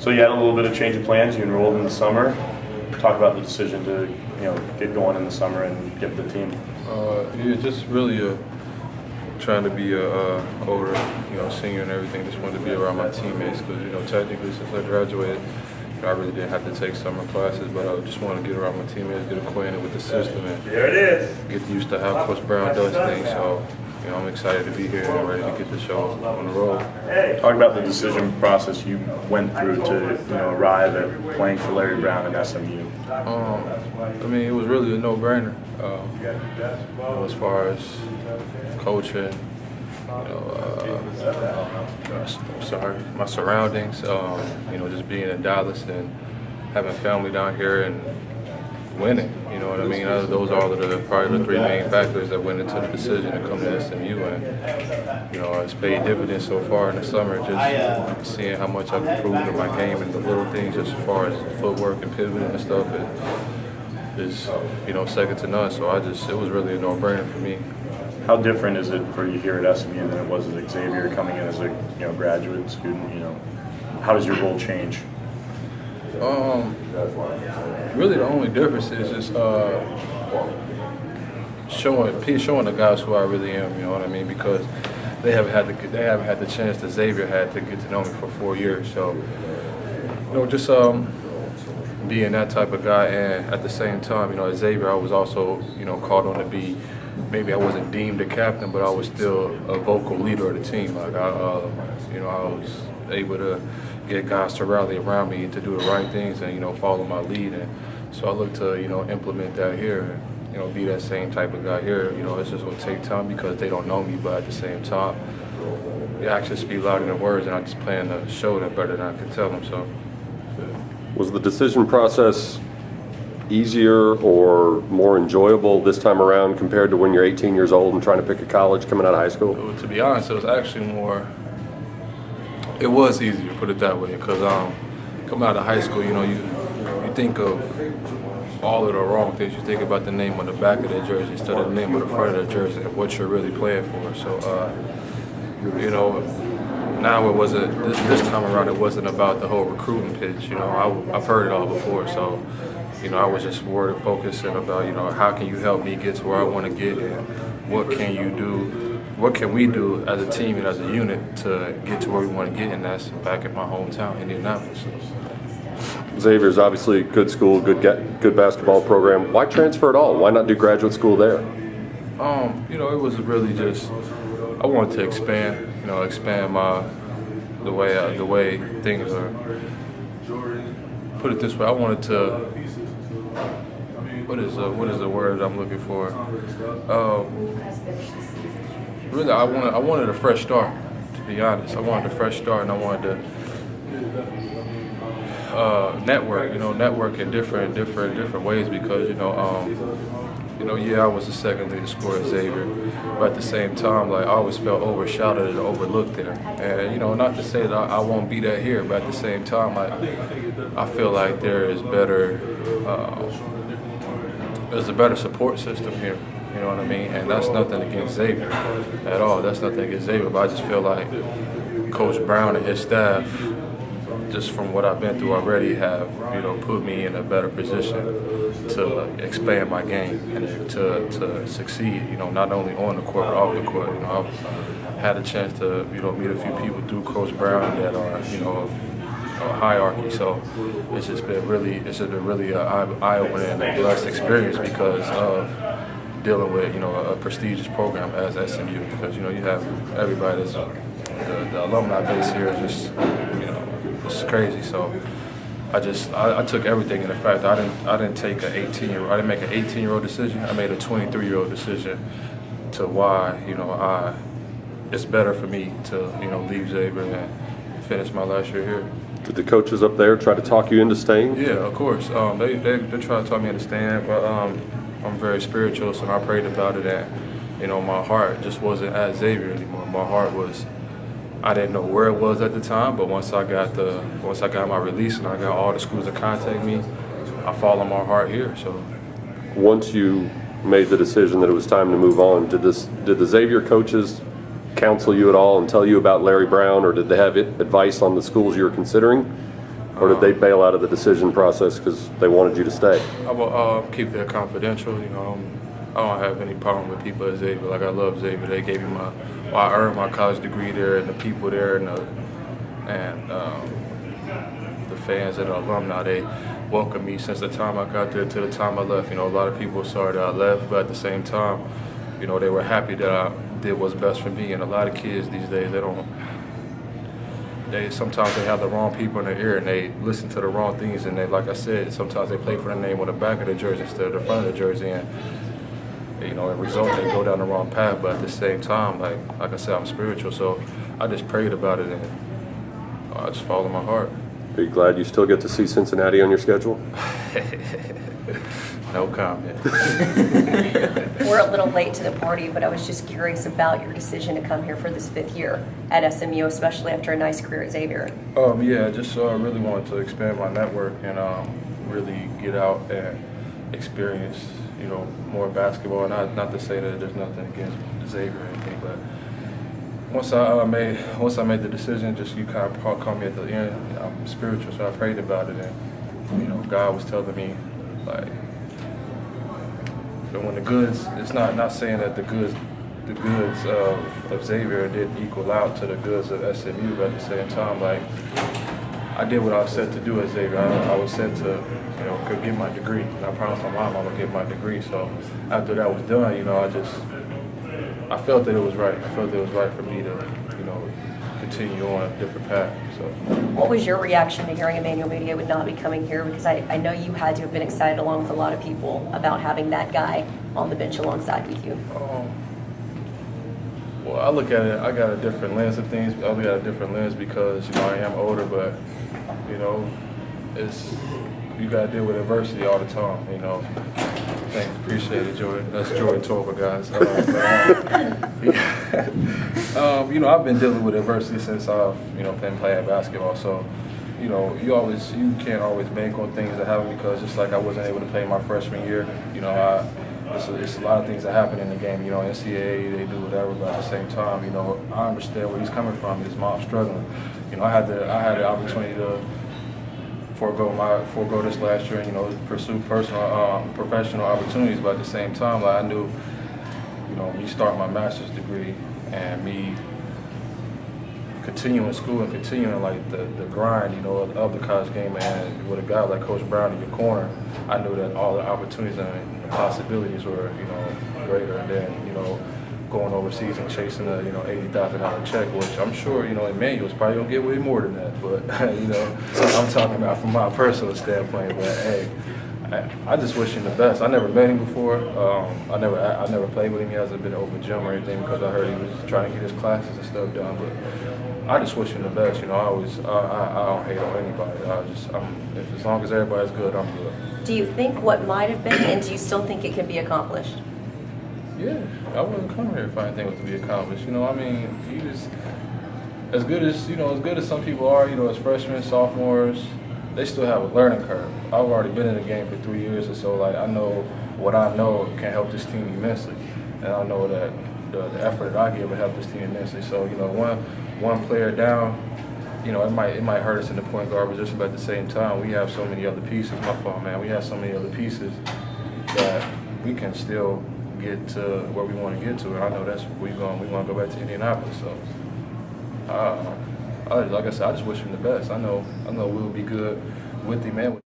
So you had a little bit of change of plans. You enrolled in the summer. Talk about the decision to get going in the summer and get the team. Yeah, just really trying to be a older, senior and everything. Just wanted to be around my teammates because technically since I graduated, I really didn't have to take summer classes, but I just wanted to get around my teammates, get acquainted with the system, and there it is. Get used to how Coach Brown does things. So. I'm excited to be here and ready to get the show on the road. Talk about the decision process you went through to arrive at playing for Larry Brown and SMU. It was really a no-brainer. As far as coaching, my surroundings, just being in Dallas and having family down here and winning, those are probably the three main factors that went into the decision to come to SMU, and it's paid dividends so far in the summer. Just seeing how much I've improved in my game and the little things, just as far as footwork and pivoting and stuff, is second to none. So it was really a no-brainer for me. How different is it for you here at SMU than it was at Xavier coming in as a graduate student? How does your role change? Really, the only difference is just showing the guys who I really am. You know what I mean? Because they haven't had the chance that Xavier had to get to know me for 4 years. So, just being that type of guy, and at the same time, at Xavier, I was also called on to be. Maybe I wasn't deemed a captain, but I was still a vocal leader of the team. Like I was able to get guys to rally around me and to do the right things and follow my lead. And so I look to implement that here and be that same type of guy here. It's just gonna take time because they don't know me, but at the same time, the actions speak louder than words, and I just plan to show them better than I can tell them. So, was the decision process easier or more enjoyable this time around compared to when you're 18 years old and trying to pick a college coming out of high school? To be honest, it was actually more. It was easier, put it that way, because coming out of high school, you think of all of the wrong things. You think about the name on the back of the jersey instead of the name on the front of the jersey and what you're really playing for. So, now it wasn't. This time around, it wasn't about the whole recruiting pitch. I've heard it all before. So, I was just more focusing about how can you help me get to where I want to get, and what can you do. What can we do as a team and as a unit to get to where we want to get, and that's back in my hometown, Indianapolis. Xavier's obviously a good school, good basketball program. Why transfer at all? Why not do graduate school there? It was really just I wanted to expand the way things are. Put it this way, I wanted to. What is the word I'm looking for? Really, I wanted a fresh start. To be honest, I wanted a fresh start, and I wanted to network in different ways because I was the second leading scorer at Xavier, but at the same time, I always felt overshadowed and overlooked there. And not to say that I won't be that here, but at the same time, I feel like there's a better support system here. You know what I mean? And that's nothing against Xavier at all. That's nothing against Xavier, but I just feel like Coach Brown and his staff, just from what I've been through already, have put me in a better position to expand my game and to succeed. Not only on the court but off the court. I've had a chance to meet a few people through Coach Brown that are of hierarchy. So it's just been really an eye-opening and a blessed experience because of dealing with a prestigious program as SMU, because you have everybody that's the alumni base here is just it's crazy. So I took everything in the fact I didn't take an 18-year-old. I didn't make an 18-year-old decision. I made a 23-year-old decision to why it's better for me to leave Xavier and finish my last year here. Did the coaches up there try to talk you into staying? Yeah, of course. They try to talk me into staying, but I'm very spiritual, so I prayed about it, and my heart just wasn't at Xavier anymore. My heart was. I didn't know where it was at the time, but once I got my release and I got all the schools to contact me, I followed my heart here. So once you made the decision that it was time to move on, did the Xavier coaches counsel you at all and tell you about Larry Brown, or did they have advice on the schools you were considering? Or did they bail out of the decision process because they wanted you to stay? I will keep that confidential. You know, I don't have any problem with people at Xavier. Like, I love Xavier. They gave me I earned my college degree there, and the people there, and the fans and the alumni, they welcomed me since the time I got there to the time I left. You know, a lot of people were sorry that I left, but at the same time, you know, they were happy that I did what's best for me. And a lot of kids these days, sometimes they have the wrong people in their ear and they listen to the wrong things, and they, like I said, sometimes they play for the name on the back of the jersey instead of the front of the jersey, and you know, as a result, they go down the wrong path. But at the same time, like I said, I'm spiritual, so I just prayed about it and I just followed my heart. Are you glad you still get to see Cincinnati on your schedule? No comment. We're a little late to the party, but I was just curious about your decision to come here for this 5th year at SMU, especially after a nice career at Xavier. Yeah, I just really wanted to expand my network and really get out and experience, you know, more basketball. Not to say that there's nothing against Xavier or anything, but once I made the decision, just you kind of called me at the end. I'm spiritual, so I prayed about it, and you know, God was telling me, like, but when the goods, it's not saying that the goods of Xavier didn't equal out to the goods of SMU, but at the same time, like, I did what I was set to do at Xavier. I was set to, you know, get my degree, and I promised my mom I would get my degree. So after that was done, you know, I felt that it was right. I felt that it was right for me to, you know, continue on a different path. So, what was your reaction to hearing Emmanuel Mudiay would not be coming here? Because I know you had to have been excited along with a lot of people about having that guy on the bench alongside with you. Well, I look at it, I got a different lens of things. I look at a different lens because, you know, I am older, but, you know, you got to deal with adversity all the time, you know. Thanks, appreciate it, Jordan. That's Jordan Torba, guys. You know, I've been dealing with adversity since I've, you know, been playing basketball. So, you know, you can't always bank on things that happen, because just like I wasn't able to play my freshman year, you know, it's a lot of things that happen in the game. You know, NCAA, they do whatever, but at the same time, you know, I understand where he's coming from. His mom's struggling. You know, I had the opportunity to forego this last year and, you know, pursue professional opportunities, but at the same time, like, I knew, you know, me starting my master's degree and me continuing school and continuing, like, the grind, you know, of the college game, and with a guy like Coach Brown in your corner, I knew that all the opportunities and the possibilities were, you know, greater than, you know, going overseas and chasing a, you know, $80,000 check, which I'm sure, you know, Emmanuel's probably gonna get way more than that. But you know, I'm talking about from my personal standpoint. But hey, I just wish him the best. I never met him before. I never played with him. He hasn't been over gym or anything, because I heard he was trying to get his classes and stuff done. But I just wish him the best. You know, I don't hate on anybody. As long as everybody's good, I'm good. Do you think what might have been, and do you still think it can be accomplished? Yeah, I wouldn't come here if I didn't think it was to be accomplished. You know, I mean, he was as good as some people are. You know, as freshmen, sophomores, they still have a learning curve. I've already been in the game for 3 years, and so, like, I know what I know can help this team immensely, and I know that the effort that I give will help this team immensely. So, you know, one player down, you know, it might hurt us in the point guard position, but at the same time, we have so many other pieces. My fault, man. We have so many other pieces that we can still get to where we want to get to, and I know that's where we want to go back to Indianapolis. So, like I said, I just wish him the best. I know we'll be good with him, man.